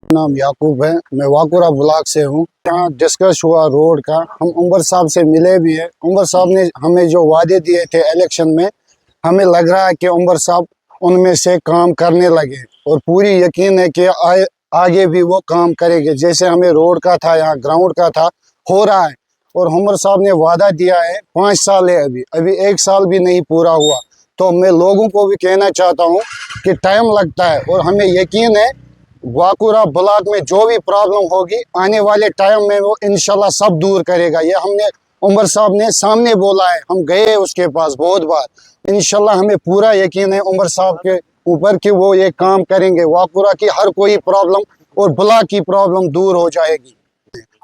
नाम याकूब है। मैं वाकुरा ब्लॉक से हूँ। यहाँ डिस्कस हुआ रोड का। हम उमर साहब से मिले भी है। उमर साहब ने हमें जो वादे दिए थे इलेक्शन में, हमें लग रहा है कि उमर साहब उनमें से काम करने लगे और पूरी यकीन है कि आगे भी वो काम करेंगे। जैसे हमें रोड का था, यहाँ ग्राउंड का था, हो रहा है। और उमर साहब ने वादा दिया है, 5 साल है, अभी 1 साल भी नहीं पूरा हुआ। तो मैं लोगों को भी कहना चाहता हूँ कि टाइम लगता है और हमें यकीन है वाकुरा ब्लॉक में जो भी प्रॉब्लम होगी आने वाले टाइम में वो इंशाल्लाह सब दूर करेगा। ये हमने उमर साहब ने सामने बोला है, हम गए उसके पास बहुत बार। इंशाल्लाह हमें पूरा यकीन है उमर साहब के ऊपर कि वो ये काम करेंगे। वाकुरा की हर कोई प्रॉब्लम और ब्लॉक की प्रॉब्लम दूर हो जाएगी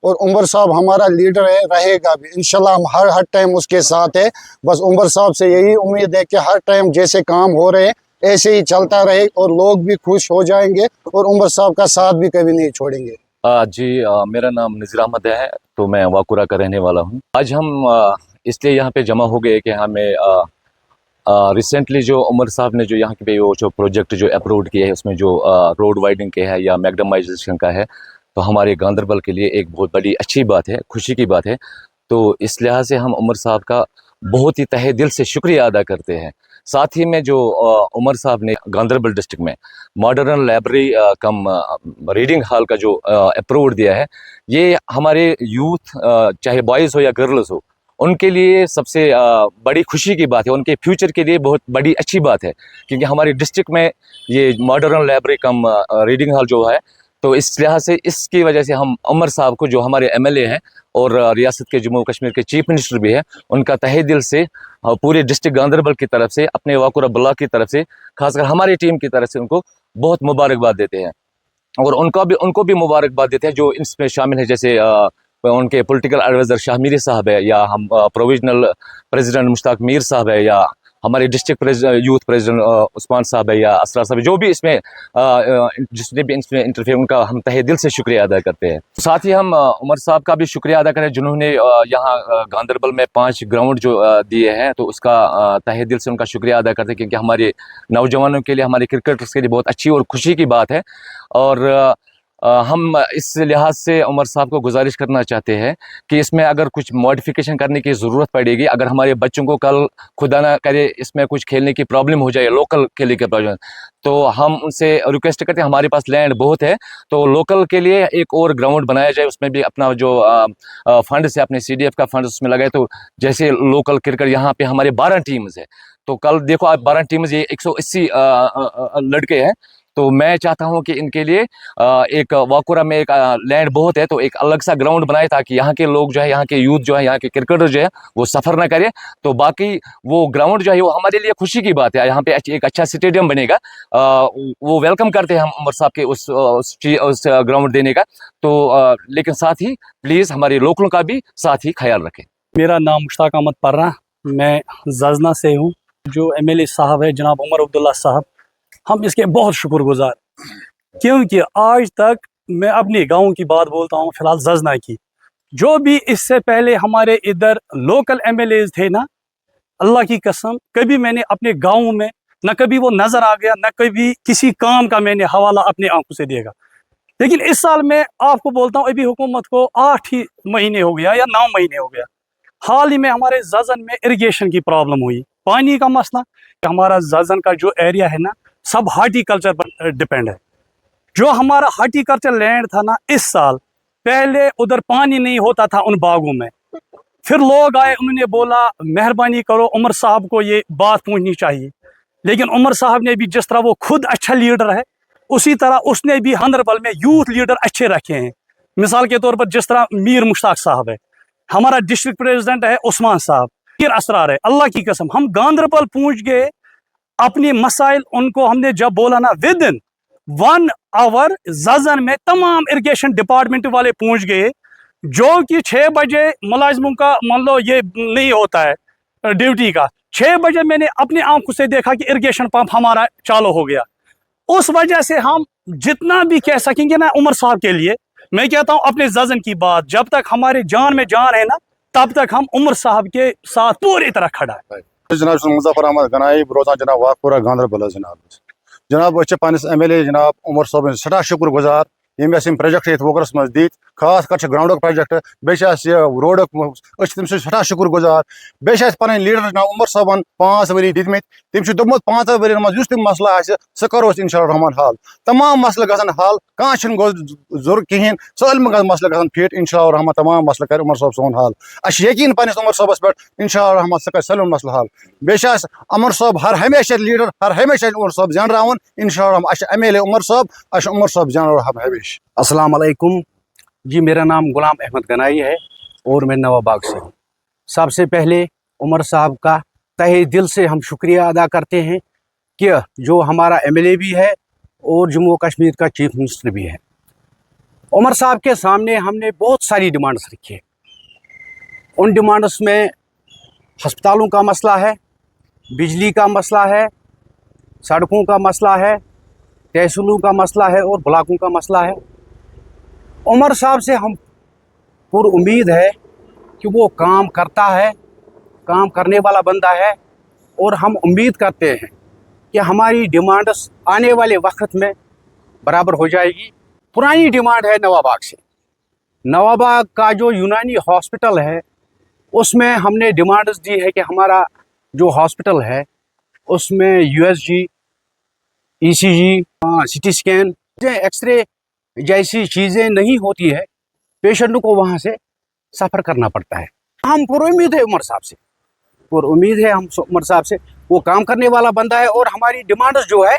और उमर साहब हमारा लीडर है, रहेगा भी इंशाल्लाह। हम हर टाइम उसके साथ है। बस उमर साहब से यही उम्मीद है कि हर टाइम जैसे काम हो रहे हैं ऐसे ही चलता रहे और लोग भी खुश हो जाएंगे और उमर साहब का साथ भी कभी नहीं छोड़ेंगे। जी, मेरा नाम नज़ीर अहमद है। तो मैं वाकुरा का रहने वाला हूँ। आज हम इसलिए यहाँ पे जमा हो गए कि हमें रिसेंटली जो उमर साहब ने जो यहाँ पे वो जो प्रोजेक्ट जो अप्रूव किया है, उसमें जो रोड वाइडिंग के है या मैगडमाइजेशन का है, तो हमारे गांधरबल के लिए एक बहुत बड़ी अच्छी बात है, खुशी की बात है। तो इस लिहाज से हम उमर साहब का बहुत ही तहे दिल से शुक्रिया अदा करते हैं। साथ ही में जो उमर साहब ने गांधरबल डिस्ट्रिक्ट में मॉडर्न लाइब्रेरी कम रीडिंग हॉल का जो अप्रूव दिया है, ये हमारे यूथ चाहे बॉयज़ हो या गर्ल्स हो, उनके लिए सबसे बड़ी खुशी की बात है। उनके फ्यूचर के लिए बहुत बड़ी अच्छी बात है, क्योंकि हमारे डिस्ट्रिक्ट में ये मॉडर्न लाइब्रेरी कम रीडिंग हॉल जो है, तो इस लिहाज से इसकी वजह से हम उमर साहब को, जो हमारे एमएलए हैं और रियासत के जम्मू कश्मीर के चीफ मिनिस्टर भी हैं, उनका तहे दिल से पूरे डिस्ट्रिक्ट गांधरबल की तरफ से, अपने वाकुरा ब्लॉक की तरफ से, खासकर हमारी टीम की तरफ से उनको बहुत मुबारकबाद देते हैं। और उनको भी मुबारकबाद देते हैं जो इसमें शामिल है, जैसे उनके पॉलिटिकल एडवाइज़र शाह मीरी साहब है, या हम प्रोविजनल प्रेसिडेंट मुश्ताक मीर साहब है, या हमारे डिस्ट्रिक्ट यूथ प्रेसिडेंट उस्मान साहब है, या असरा साहब है, जो भी इसमें जिसने भी इसमें इंटरफेयर, उनका हम तहे दिल से शुक्रिया अदा करते हैं। साथ ही हम उमर साहब का भी शुक्रिया अदा करें जिन्होंने यहाँ गांधरबल में 5 ग्राउंड जो दिए हैं, तो उसका तहे दिल से उनका शुक्रिया अदा करते हैं, क्योंकि हमारे नौजवानों के लिए, हमारे क्रिकेटर्स के लिए बहुत अच्छी और खुशी की बात है। और हम इस लिहाज से उमर साहब को गुजारिश करना चाहते हैं कि इसमें अगर कुछ मॉडिफिकेशन करने की ज़रूरत पड़ेगी, अगर हमारे बच्चों को कल खुदा ना करे इसमें कुछ खेलने की प्रॉब्लम हो जाए, लोकल खेलने की प्रॉब्लम, तो हम उनसे रिक्वेस्ट करते हैं, हमारे पास लैंड बहुत है, तो लोकल के लिए एक और ग्राउंड बनाया जाए, उसमें भी अपना जो फंड से, अपने CDF का फंड उसमें लगाए। तो जैसे लोकल क्रिकेट यहाँ पे हमारे 12 टीम्स है, तो कल देखो आप 12 टीम्स, ये 180 लड़के हैं। तो मैं चाहता हूं कि इनके लिए एक वाकुरा में एक लैंड बहुत है, तो एक अलग सा ग्राउंड बनाए, ताकि यहाँ के लोग जो है, यहाँ के यूथ जो है, यहाँ के क्रिकेटर जो है, वो सफ़र ना करे। तो बाकी वो ग्राउंड जो है वो हमारे लिए खुशी की बात है। यहाँ पे एक अच्छा स्टेडियम बनेगा, वो वेलकम करते हैं हम उमर साहब के उस ग्राउंड देने का। तो लेकिन साथ ही प्लीज़ हमारे लोकलों का भी साथ ही ख्याल रखें। मेरा नाम मुश्ताक अहमद पर्रा, मैं जजना से हूँ। जो MLA साहब है जनाब उमर अब्दुल्ला साहब, हम इसके बहुत शुक्रगुजार, क्योंकि आज तक मैं अपने गांव की बात बोलता हूँ, फिलहाल जजना की, जो भी इससे पहले हमारे इधर लोकल MLAs थे ना, अल्लाह की कसम कभी मैंने अपने गांव में न कभी वो नज़र आ गया, न कभी किसी काम का मैंने हवाला अपने आंखों से देखा। लेकिन इस साल मैं आपको बोलता हूँ, अभी हुकूमत को 8 ही महीने हो गया या 9 महीने हो गया। हाल ही में हमारे जजन में इरिगेशन की प्रॉब्लम हुई, पानी का मसला। हमारा जजन का जो एरिया है ना, सब हार्टिकल्चर पर डिपेंड है। जो हमारा हार्टिकल्चर लैंड था ना, इस साल पहले उधर पानी नहीं होता था उन बागों में। फिर लोग आए, उन्होंने बोला मेहरबानी करो, उमर साहब को ये बात पहुंचनी चाहिए। लेकिन उमर साहब ने भी, जिस तरह वो खुद अच्छा लीडर है, उसी तरह उसने भी गांधरबल में यूथ लीडर अच्छे रखे हैं। मिसाल के तौर पर जिस तरह मीर मुश्ताक साहब है, हमारा डिस्ट्रिक्ट प्रेसिडेंट है उस्मान साहब, फिर असरार है। अल्लाह की कसम हम गांधरबल पहुंच गए, अपने मसाइल उनको हमने जब बोला ना, विद इन 1 आवर जजन में तमाम इरिगेशन डिपार्टमेंट वाले पहुंच गए, जो कि 6 बजे मुलाजिमों का मान लो ये नहीं होता है ड्यूटी का, 6 बजे मैंने अपनी आंखों से देखा कि इरिगेशन पंप हमारा चालू हो गया। उस वजह से हम जितना भी कह सकेंगे ना उमर साहब के लिए, मैं कहता हूं अपने जजन की बात, जब तक हमारे जान में जान है ना, तब तक हम उमर साहब के साथ पूरी तरह खड़ा है। जनाब मुजफ्फर अहमद गनाई रोजान जनाब वाकुरा गांधरबल जनाब जनाब पानिस MLA जनाब उमर साहब सदा शुक्र गुजार یم اَسہِ یِم پروجیکٹ ییٚتہِ وۄکرَس منٛز دِتۍ خاص کر چھِ گراوُنڈُک پروجیکٹ بیٚیہِ چھِ اَسہِ یہِ روڈُک أسۍ چھِ تٔمۍ سٕنٛدۍ سٮ۪ٹھاہ شُکُر گُزار بیٚیہِ چھِ اَسہِ پَنٕنۍ لیٖڈر جناب عمر صٲبن 5 ؤری دِتمٕتۍ تٔمۍ چھُ دوٚپمُت 5 ؤرین منٛز یُس تہِ مسلہٕ آسہِ سُہ کَرو أسۍ اِنشاء اللہ رحمان حل تمام مسلہٕ گژھن حل کانٛہہ چھُنہٕ ضروٗرت کِہیٖنۍ سٲلِم مسلہٕ گژھن فِٹ اِنشاء اللہ رحمان تمام مسلہٕ کَرِ عمر صٲب سون حل اَسہِ چھِ یقیٖن پنٛنِس عمر صٲبس پٮ۪ٹھ اِنشاء اللہ رحمان سُہ کَرِ سٲلِم مسلہٕ حل بیٚیہِ چھِ اَسہِ عمر صٲب ہر ہمیشہ لیٖڈر ہر ہمیشہ عمر صٲب زینراوُن اِنشاء اللہ اَسہِ چھِ MLA عمر صٲب اَسہِ چھُ عمر صٲب زینراوُن ہر ہمیشہ. अस्सलाम वालेकुम जी, मेरा नाम गुलाम अहमद गनाई है और मैं नवाबाग से हूँ. सबसे पहले उमर साहब का तहे दिल से हम शुक्रिया अदा करते हैं कि जो हमारा MLA भी है और जम्मू कश्मीर का चीफ मिनिस्टर भी है. उमर साहब के सामने हमने बहुत सारी डिमांड्स रखी है. उन डिमांड्स में हस्पतालों का मसला है, बिजली का मसला है, सड़कों का मसला है, तहसीलों का मसला है और ब्लॉकों का मसला है. उमर साहब से हम पूरी उम्मीद है कि वो काम करता है, काम करने वाला बंदा है और हम उम्मीद करते हैं कि हमारी डिमांड्स आने वाले वक्त में बराबर हो जाएगी. पुरानी डिमांड है नवाबाग से. नवाबाग का जो यूनानी हॉस्पिटल है उसमें हमने डिमांड्स दी है कि हमारा जो हॉस्पिटल है उसमें USG, ECG, CT scan, x ray जैसी चीज़ें नहीं होती है. पेशेंट को वहाँ से सफ़र करना पड़ता है. हम पूरी उम्मीद है उमर साहब से, पूरी उम्मीद है हम उमर साहब से. वो काम करने वाला बंदा है और हमारी डिमांड्स जो है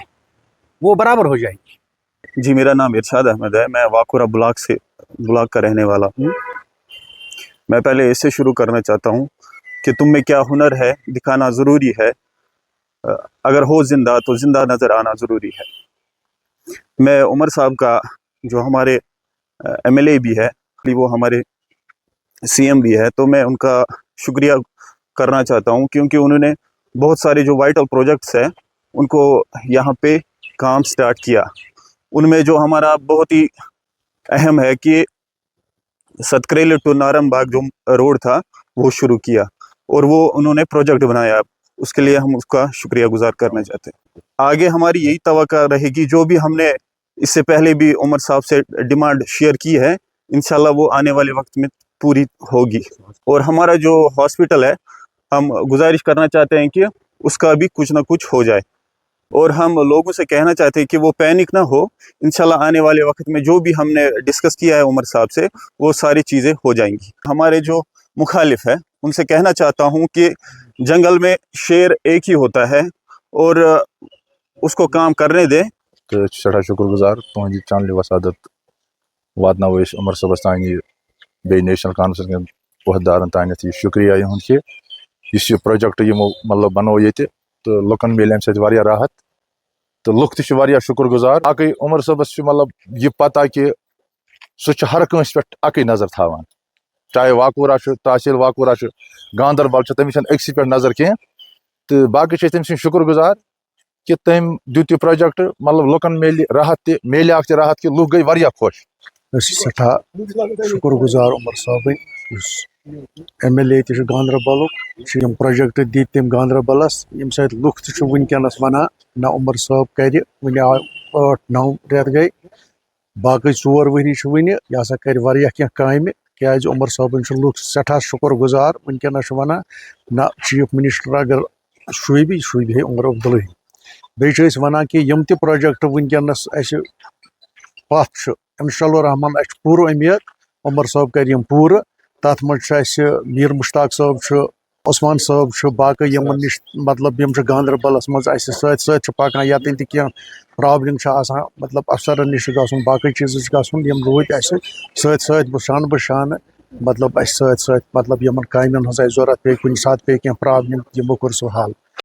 वो बराबर हो जाएगी. जी, मेरा नाम इरशाद अहमद है. मैं वाकुरा ब्लॉक का रहने वाला हूँ. मैं पहले इससे शुरू करना चाहता हूँ कि तुम में क्या हुनर है दिखाना ज़रूरी है. अगर हो ज़िंदा तो ज़िंदा नज़र आना ज़रूरी है. मैं उमर साहब का जो हमारे MLA भी है, वो हमारे CM भी है, तो मैं उनका शुक्रिया करना चाहता हूँ क्योंकि उन्होंने बहुत सारे जो वाइटल प्रोजेक्ट्स हैं उनको यहाँ पे काम स्टार्ट किया. उनमें जो हमारा बहुत ही अहम है कि सतकरेली टू नारंगबाग जो रोड था वो शुरू किया और वो उन्होंने प्रोजेक्ट बनाया. उसके लिए हम उसका शुक्रिया गुजार करना चाहते हैं. आगे हमारी यही तवक्का रहेगी, जो भी हमने इससे पहले भी उमर साहब से डिमांड शेयर की है इंशाल्लाह वो आने वाले वक्त में पूरी होगी. और हमारा जो हॉस्पिटल है हम गुजारिश करना चाहते हैं कि उसका भी कुछ ना कुछ हो जाए और हम लोगों से कहना चाहते हैं कि वो पैनिक ना हो. इंशाल्लाह आने वाले वक्त में जो भी हमने डिस्कस किया है उमर साहब से वो सारी चीज़ें हो जाएंगी. हमारे जो मुखालिफ है उनसे कहना चाहता हूँ कि जंगल में शेर एक ही होता है और उसको काम करने दे. तो सड़ा शुक्र गुजार तुहद चैनल वसादत वातनाव उमर सबस तान बे नेशनल काउंसिल के अहदेदारन तानत शुक्रिया इहुंद कि इस प्रोजेक्ट यमो मतलब बनो ये तो लुकन मिले अमे सत राहत तो लुक तह शुक्र गुजार. बाकी उमर सबस मतलब यह पता कि सह हर कंस पे अक नजर थावान, चाहे वाकुरा तहसील वाकुरा गांदरबल तमिस अक्स पे नजर कह. तो बाकी तम शुक्र गुजार कि तम दित यह प्रोजेक्ट मतलब लुकन मिल राहत मिल राहत कि लुक गई खुश. सठा शुक्र गुजार उमर साहब MLA गांदरबल प्रोजेक्ट दी तम गांदरबलस यम सत लुक वनकस वन ना उमर साहब कर वन 8-9 रेत गई बाकी 4 वरी वन यह हसा कर काम क्या उमर साहब लुक सठा शुक्र गुजार. वनकस वन ना चीफ मिनिस्टर अगर शुब है उमर अब्दुल्ला. बे वन कि यम त प्रोजेक्ट वनकस पथ इंशाअल्लाह रहमान पूर उम्मीद उमर साहब कर पूर. तथ मज मीर मुश्ताक साहब उस्मान साहब बाकी यमन नश मतलब यम गांदरबलस मज सत पकान यतन तह प्रॉब्लम मतलब अफसरन नश गन बाकी चीज गन यम रूद सत शान बशान मतलब सत मतलब यमन कामन हज जरूरत पे कुछ सात पे क्या प्रॉब्लम यमो कर सह हल.